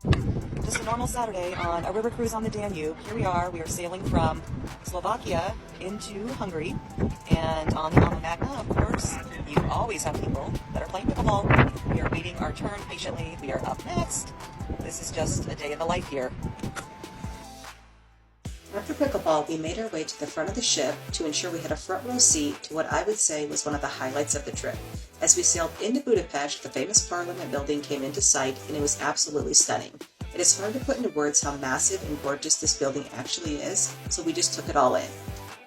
Just a normal Saturday on a river cruise on the Danube. Here we are sailing from Slovakia into Hungary, and on the Magna, of course, you always have people that are playing pickleball. We are waiting our turn patiently. We are up next. This is just a day in the life here. After pickleball, we made our way to the front of the ship to ensure we had a front row seat to what I would say was one of the highlights of the trip. As we sailed into Budapest, the famous Parliament building came into sight, and it was absolutely stunning. It is hard to put into words how massive and gorgeous this building actually is, so we just took it all in.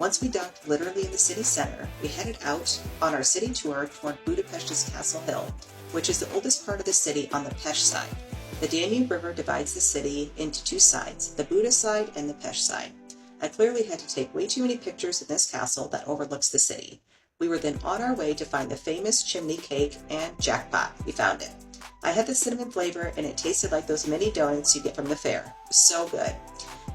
Once we docked literally in the city center, we headed out on our city tour toward Budapest's Castle Hill, which is the oldest part of the city on the Pest side. The Danube River divides the city into two sides, the Buda side and the Pest side. I clearly had to take way too many pictures in this castle that overlooks the city. We were then on our way to find the famous chimney cake, and jackpot, we found it. I had the cinnamon flavor, and it tasted like those mini donuts you get from the fair. It was so good.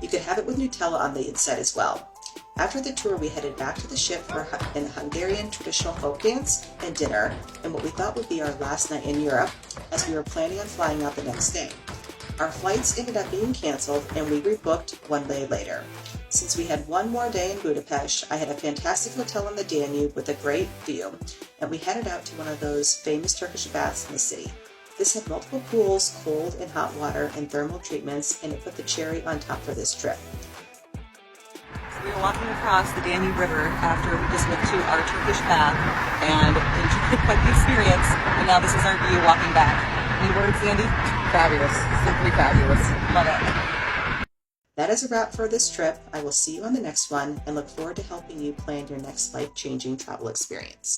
You could have it with Nutella on the inside as well. After the tour, we headed back to the ship for an Hungarian traditional folk dance and dinner, and what we thought would be our last night in Europe, as we were planning on flying out the next day. Our flights ended up being canceled, and we rebooked one day later. Since we had one more day in Budapest, I had a fantastic hotel on the Danube with a great view, and we headed out to one of those famous Turkish baths in the city. This had multiple pools, cold and hot water, and thermal treatments, and it put the cherry on top for this trip. So we were walking across the Danube River after we just went to our Turkish bath and enjoyed quite the experience, and now this is our view walking back. Any words, Sandy? Fabulous. Simply fabulous. Love it. That is a wrap for this trip. I will see you on the next one and look forward to helping you plan your next life-changing travel experience.